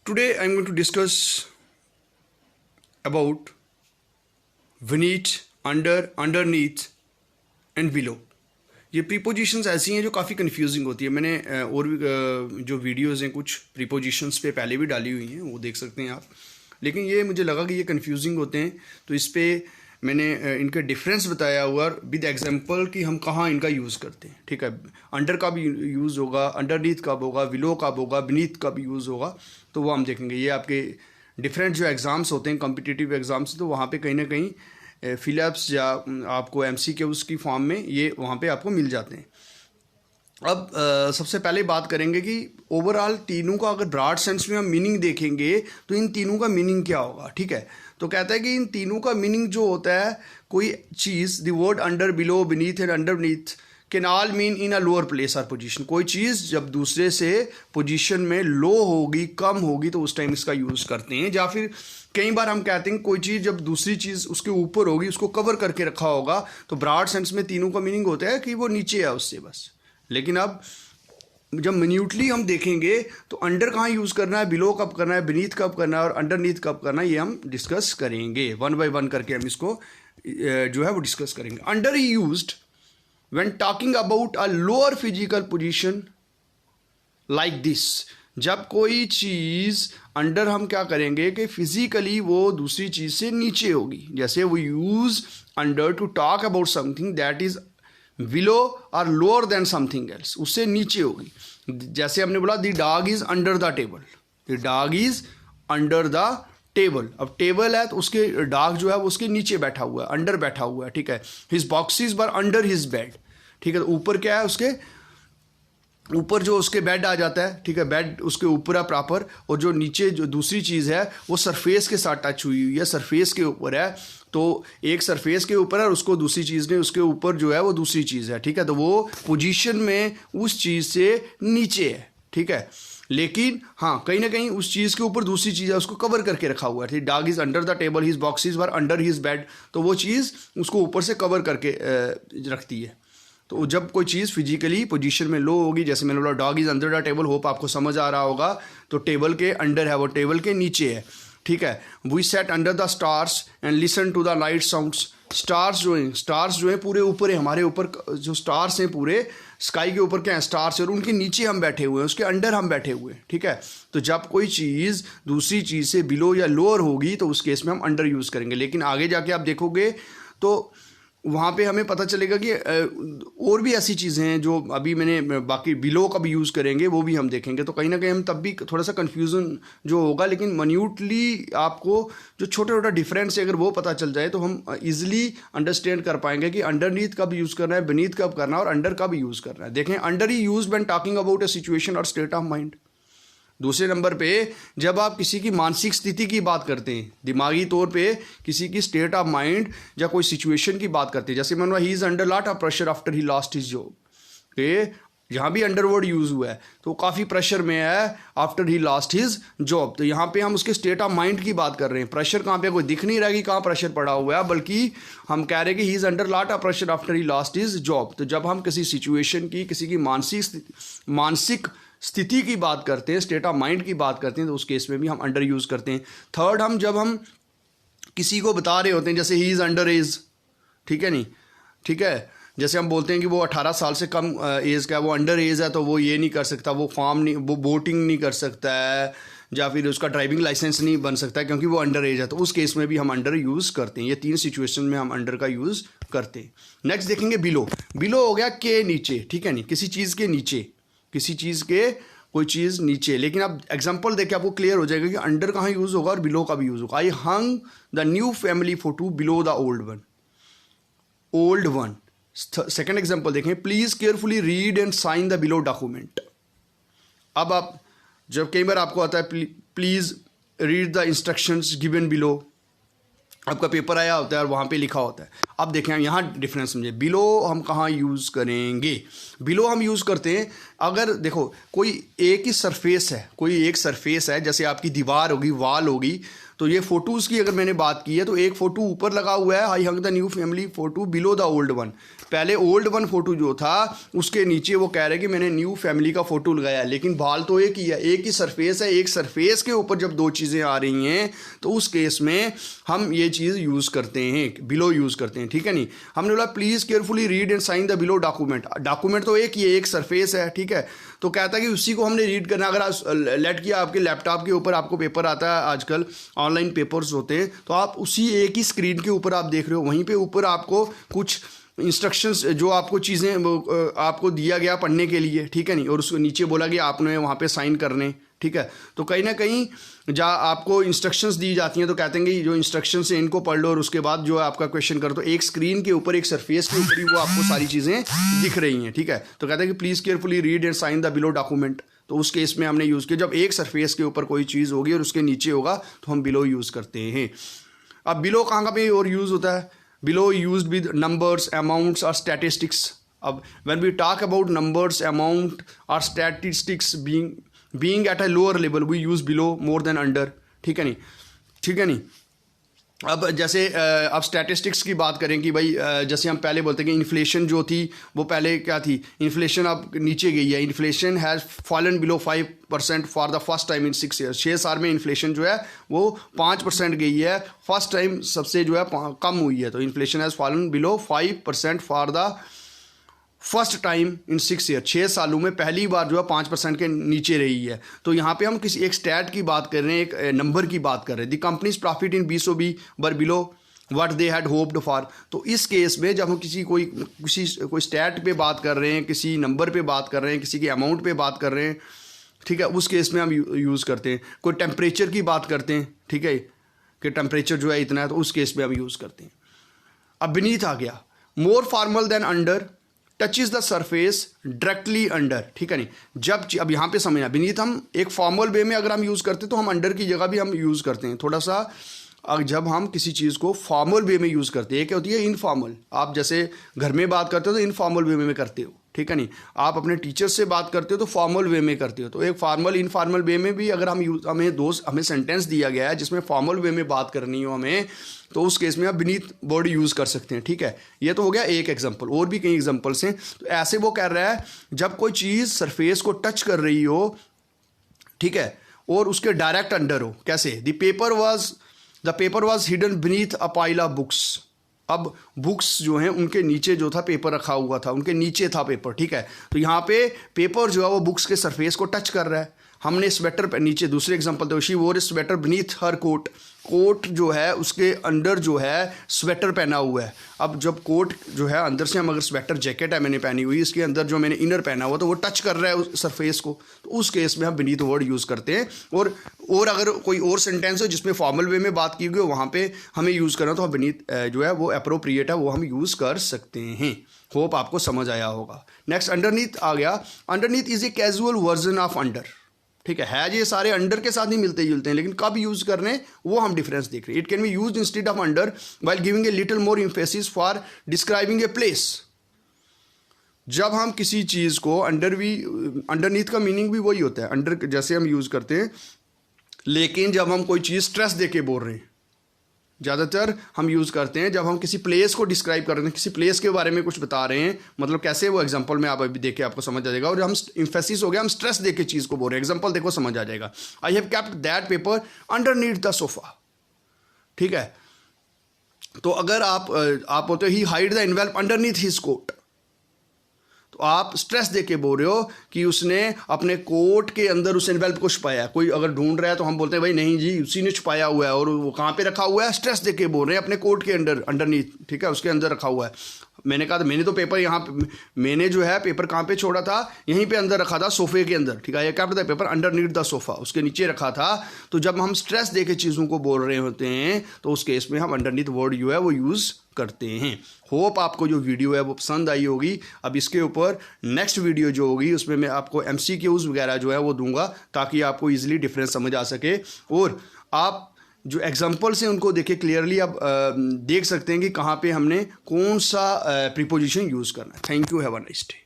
Today I'm going to discuss about beneath, under, underneath and below. ये prepositions ऐसी हैं जो काफ़ी कंफ्यूजिंग होती है. मैंने और भी जो वीडियोस हैं कुछ प्रीपोजिशंस पे पहले भी डाली हुई हैं, वो देख सकते हैं आप. लेकिन ये मुझे लगा कि ये कंफ्यूजिंग होते हैं, तो इस पर मैंने इनका डिफरेंस बताया हुआ विद एग्जांपल कि हम कहाँ इनका यूज़ करते हैं. ठीक है, अंडर का भी यूज़ होगा, अंडरनीथ कब होगा, बिलो कब होगा, बीनीथ का भी यूज़ होगा, तो वो हम देखेंगे. ये आपके डिफरेंट जो एग्ज़ाम्स होते हैं कॉम्पिटिटिव एग्ज़ाम्स, तो वहाँ पे कहीं ना कहीं फिलअप्स या आपको MCQs की फॉर्म में ये वहाँ पे आपको मिल जाते हैं. अब सबसे पहले बात करेंगे कि ओवरऑल तीनों का अगर ब्रॉड सेंस में हम मीनिंग देखेंगे तो इन तीनों का मीनिंग क्या होगा. ठीक है, तो कहता है कि इन तीनों का मीनिंग जो होता है, कोई चीज़, the word under, below, beneath and underneath can all mean in a lower place or position. कोई चीज़ जब दूसरे से पोजीशन में लो होगी, कम होगी, तो उस टाइम इसका यूज़ करते हैं. या फिर कई बार हम कहते हैं कोई चीज़ जब दूसरी चीज़ उसके ऊपर होगी, उसको कवर करके रखा होगा, तो ब्रॉड सेंस में तीनों का मीनिंग होता है कि वो नीचे है उससे बस. लेकिन अब जब मिन्यूटली हम देखेंगे तो अंडर कहाँ यूज़ करना है, बिलो कब करना है, बीनीथ कब करना है और अंडरनीथ कब करना है, ये हम डिस्कस करेंगे. वन बाय वन करके हम इसको जो है वो डिस्कस करेंगे. Under he used when talking about a lower physical position like this. जब कोई चीज़ अंडर हम क्या करेंगे कि फिजिकली वो दूसरी चीज़ से नीचे होगी. जैसे वो use under to talk about something that is below और लोअर देन समथिंग एल्स, उससे नीचे होगी. जैसे हमने बोला the dog is under the table, the dog is under the table. अब टेबल है तो उसके डॉग जो है वो उसके नीचे बैठा हुआ है, अंडर बैठा हुआ है. ठीक है, हिज बॉक्सेस वर अंडर हिज बेड. ठीक है, तो ऊपर क्या है, उसके ऊपर जो उसके बेड आ जाता है. ठीक है, बेड उसके ऊपर है प्रॉपर, और जो नीचे जो दूसरी चीज़ है वो सरफेस के साथ टच हुई हुई है, सरफेस के ऊपर है. तो एक सरफेस के ऊपर है और उसको दूसरी चीज़ ने उसके ऊपर जो है वो दूसरी चीज़ है. ठीक है, तो वो पोजीशन में उस चीज़ से नीचे है. ठीक है, लेकिन हाँ कहीं ना कहीं उस चीज़ के ऊपर दूसरी चीज़ है, उसको कवर करके रखा हुआ है. Dog is under the table, his boxes were under his bed, तो वो चीज़ उसको ऊपर से कवर करके रखती है. तो जब कोई चीज़ फिजिकली पोजीशन में लो होगी, जैसे मैंने बोला dog is under the table, hope आपको समझ आ रहा होगा, तो टेबल के अंडर है, वो टेबल के नीचे है. ठीक है, we set under the stars and listen to the light sounds. Stars जो हैं पूरे ऊपर है, हमारे ऊपर जो स्टार्स हैं पूरे स्काई के ऊपर क्या है, स्टार्स है, और उनके नीचे हम बैठे हुए हैं, उसके अंडर हम बैठे हुए हैं. ठीक है, तो जब कोई चीज़ दूसरी चीज़ से बिलो या लोअर होगी तो उस केस में हम अंडर यूज़ करेंगे. लेकिन आगे जाके आप देखोगे तो वहाँ पे हमें पता चलेगा कि और भी ऐसी चीज़ें हैं जो अभी मैंने बाकी बिलो का भी यूज़ करेंगे, वो भी हम देखेंगे. तो कहीं ना कहीं हम तब भी थोड़ा सा कन्फ्यूज़न जो होगा, लेकिन मन्यूटली आपको जो छोटा छोटा डिफरेंस है अगर वो पता चल जाए तो हम ईजिली अंडरस्टैंड कर पाएंगे कि अंडरनीथ कब यूज़ करना है, बीनीथ कब करना है और अंडर कब यूज़ करना है. देखें, under he use when talking about a situation और स्टेट ऑफ माइंड. दूसरे नंबर पे जब आप किसी की मानसिक स्थिति की बात करते हैं, दिमागी तौर पे किसी की स्टेट ऑफ माइंड या कोई सिचुएशन की बात करते हैं, जैसे मैंने he is under lot of pressure after he lost his job, कि यहाँ भी अंडर वर्ड यूज़ हुआ है, तो काफ़ी प्रेशर में है after he lost his job. तो यहाँ पे हम उसके स्टेट ऑफ माइंड की बात कर रहे हैं. प्रेशर कहाँ पे, कोई दिख नहीं रहा कि कहाँ प्रेशर पड़ा हुआ है, बल्कि हम कह रहे हैं कि he is under lot of pressure after he lost his job. तो जब हम किसी सिचुएशन की, किसी की मानसिक स्थिति की बात करते हैं, स्टेट ऑफ माइंड की बात करते हैं, तो उस केस में भी हम अंडर यूज़ करते हैं. थर्ड, हम जब हम किसी को बता रहे होते हैं, जैसे ही इज़ अंडर एज, ठीक है नहीं, ठीक है, जैसे हम बोलते हैं कि वो 18 साल से कम एज का है, वो अंडर एज है, तो वो ये नहीं कर सकता, वो फार्म नहीं, वो बोटिंग नहीं कर सकता है, या फिर उसका ड्राइविंग लाइसेंस नहीं बन सकता है क्योंकि वो अंडर एज है. तो उस केस में भी हम अंडर यूज़ करते हैं. ये 3 सिचुएशन में हम अंडर का यूज़ करते हैं. नेक्स्ट देखेंगे बिलो. बिलो हो गया के नीचे. ठीक है नहीं, किसी चीज़ के नीचे, किसी चीज़ के कोई चीज़ नीचे. लेकिन अब एग्जांपल देख के आपको क्लियर हो जाएगा कि अंडर कहाँ यूज़ होगा और बिलो का भी यूज़ होगा. I hang the new family photo below the old one. Second example देखें, please carefully read and sign the below document. अब आप जब कई बार आपको आता है please read the instructions given below, आपका पेपर आया होता है और वहाँ पे लिखा होता है. अब देखें यहाँ डिफरेंस समझे. बिलो हम कहाँ यूज़ करेंगे, बिलो हम यूज़ करते हैं अगर देखो कोई एक ही सरफेस है, कोई एक सरफेस है, जैसे आपकी दीवार होगी, वॉल होगी, तो ये फोटोज़ की अगर मैंने बात की है तो एक फ़ोटो ऊपर लगा हुआ है, I hang the new family photo below the old one. पहले ओल्ड वन फ़ोटो जो था उसके नीचे वो कह रहे हैं कि मैंने न्यू फैमिली का फ़ोटो लगाया है, लेकिन बाल तो एक ही है, एक ही सरफेस है। एक सरफेस के ऊपर जब दो चीज़ें आ रही हैं तो उस केस में हम ये चीज़ यूज़ करते हैं, बिलो यूज़ करते हैं, ठीक है नहीं। हमने बोला please carefully read and sign the below document. Document तो एक ही है, एक सरफेस है, ठीक है। तो कहता है कि उसी को हमने रीड करना। अगर आप लेट किया आपके लैपटॉप के ऊपर आपको पेपर आता है, आजकल ऑनलाइन पेपर्स होते हैं, तो आप उसी एक ही स्क्रीन के ऊपर आप देख रहे हो, वहीं पे ऊपर आपको कुछ इंस्ट्रक्शंस जो आपको चीज़ें आपको दिया गया पढ़ने के लिए, ठीक है नहीं, और उसको नीचे बोला गया आपने वहाँ पे साइन करने, ठीक है। तो कहीं ना कहीं जहाँ आपको इंस्ट्रक्शंस दी जाती हैं तो कहते हैं कि जो इंस्ट्रक्शंस हैं इनको पढ़ लो और उसके बाद जो है आपका क्वेश्चन करो। तो एक स्क्रीन के ऊपर, एक सरफेस के ऊपर ही वो आपको सारी चीज़ें दिख रही हैं, ठीक है। तो कहते हैं कि please carefully read and sign the below document. तो उस केस में हमने यूज़ किया जब एक सरफेस के ऊपर कोई चीज़ होगी और उसके नीचे होगा तो हम बिलो यूज़ करते हैं। अब बिलो कहाँ पे और यूज़ होता है? Below used with numbers, amounts और स्टैटिस्टिक्स। अब when we talk about numbers, amount और statistics being at a lower level we use below more than under, ठीक है नहीं, ठीक है नहीं। अब जैसे अब स्टैटिस्टिक्स की बात करें कि भाई जैसे हम पहले बोलते हैं कि इन्फ्लेशन जो थी वो पहले क्या थी, इन्फ्लेशन अब नीचे गई है। Inflation has fallen below 5% for the first time in 6 years. 6 साल में इन्फ्लेशन जो है वो 5% गई है, फर्स्ट टाइम सबसे जो है कम हुई है। तो inflation has fallen below 5% for the first time in 6 year. 6 सालों में पहली बार जो है 5% के नीचे रही है। तो यहाँ पे हम किसी एक स्टैट की बात कर रहे हैं, एक नंबर की बात कर रहे हैं। The companies profit in BSOB were below what they had hoped for. तो इस केस में जब हम कोई स्टैट पे बात कर रहे हैं, किसी नंबर पे बात कर रहे हैं, किसी के अमाउंट पे बात कर रहे हैं, ठीक है, उस केस में हम यूज़ करते हैं। कोई टेम्परेचर की बात करते हैं, ठीक है, कि टेम्परेचर जो है इतना है, तो उस केस में हम यूज़ करते हैं। अब बीनीथ आ गया, more formal than under, touches the surface directly under, ठीक है नहीं। जब अब यहाँ पे समझना, बीनीथ हम एक फॉर्मल वे में अगर हम यूज़ करते हैं तो हम अंडर की जगह भी हम यूज़ करते हैं थोड़ा सा। जब हम किसी चीज़ को फॉर्मल वे में यूज़ करते हैं, क्या होती है इनफॉर्मल। आप जैसे घर में बात करते हो तो इनफॉर्मल वे में करते हो, ठीक है नहीं। आप अपने टीचर से बात करते हो तो फॉर्मल वे में करते हो। तो एक फॉर्मल इनफॉर्मल वे में भी अगर हमें सेंटेंस दिया गया है जिसमें फॉर्मल वे में बात करनी हो हमें, तो उस केस में आप बीनीथ वर्ड यूज़ कर सकते हैं, ठीक है। ये तो हो गया एक एग्जांपल, और भी कई एग्जांपल्स हैं। तो ऐसे वो कह रहा है जब कोई चीज़ सरफेस को टच कर रही हो, ठीक है, और उसके डायरेक्ट अंडर हो। कैसे? The paper was hidden beneath a pile of books. अब बुक्स जो हैं उनके नीचे जो था पेपर रखा हुआ था, उनके नीचे था पेपर, ठीक है। तो यहाँ पे पेपर जो है वो बुक्स के सरफेस को टच कर रहा है। हमने स्वेटर पे नीचे, दूसरे एग्जांपल तो she wore sweater beneath her coat. Coat जो है उसके अंडर जो है स्वेटर पहना हुआ है। अब जब कोट जो है अंदर से हम अगर स्वेटर जैकेट है मैंने पहनी हुई, इसके अंदर जो मैंने इनर पहना हुआ तो वो टच कर रहा है उस सरफेस को, तो उस केस में हम बीनीथ वर्ड यूज़ करते हैं। और अगर कोई और सेंटेंस हो जिसमें फॉर्मल वे में बात की गई हो वहाँ पे हमें यूज़ करना, तो हम बीनीथ जो है वो अप्रोप्रिएट है, वो हम यूज़ कर सकते हैं। होप आपको समझ आया होगा। नेक्स्ट अंडरनीथ आ गया। Underneath is a casual version of under, ठीक है। ये सारे अंडर के साथ ही मिलते जुलते हैं, लेकिन कब यूज करने वो हम डिफरेंस देख रहे हैं। It can be used instead of under while giving a little more emphasis for describing a place. जब हम किसी चीज को अंडरनीथ का मीनिंग भी वही होता है, अंडर जैसे हम यूज करते हैं, लेकिन जब हम कोई चीज स्ट्रेस देके बोल रहे हैं ज़्यादातर हम यूज़ करते हैं जब हम किसी प्लेस को डिस्क्राइब कर रहे हैं, किसी प्लेस के बारे में कुछ बता रहे हैं, मतलब कैसे वो एग्जांपल में आप अभी देख के आपको समझ आ जाएगा। और हम इम्फेसिस हो गया, हम स्ट्रेस देके चीज़ को बोल रहे हैं, एग्जांपल देखो समझ आ जाएगा। I have kept that paper underneath the sofa, ठीक है। तो अगर आप बोलते ही hide the envelope underneath his coat, तो आप स्ट्रेस देके बोल रहे हो कि उसने अपने कोट के अंदर उस एनवेल्प को छुपाया। कोई अगर ढूंढ रहा है तो हम बोलते हैं भाई नहीं जी उसी ने छुपाया हुआ है, और वो कहाँ पे रखा हुआ है, स्ट्रेस देके बोल रहे हैं अपने कोट के अंडरनीथ, ठीक है, उसके अंदर रखा हुआ है। मैंने कहा था मैंने तो पेपर यहाँ पे, मैंने जो है पेपर कहाँ पे छोड़ा था, यहीं पे अंदर रखा था सोफे के अंदर, ठीक है। ये क्या पता है, पेपर अंडरनीथ द सोफा, उसके नीचे रखा था। तो जब हम स्ट्रेस देके चीज़ों को बोल रहे होते हैं तो उस केस में हम अंडरनीथ वर्ड जो है वो यूज़ करते हैं। होप आपको जो वीडियो है वो पसंद आई होगी। अब इसके ऊपर नेक्स्ट वीडियो जो होगी उसमें मैं आपको MCQs वगैरह जो है वो दूंगा ताकि आपको इजीली डिफरेंस समझ आ सके, और आप जो एग्जांपल्स हैं उनको देखे क्लियरली आप देख सकते हैं कि कहाँ पे हमने कौन सा प्रीपोजिशन यूज़ करना है। Thank you, have a nice day.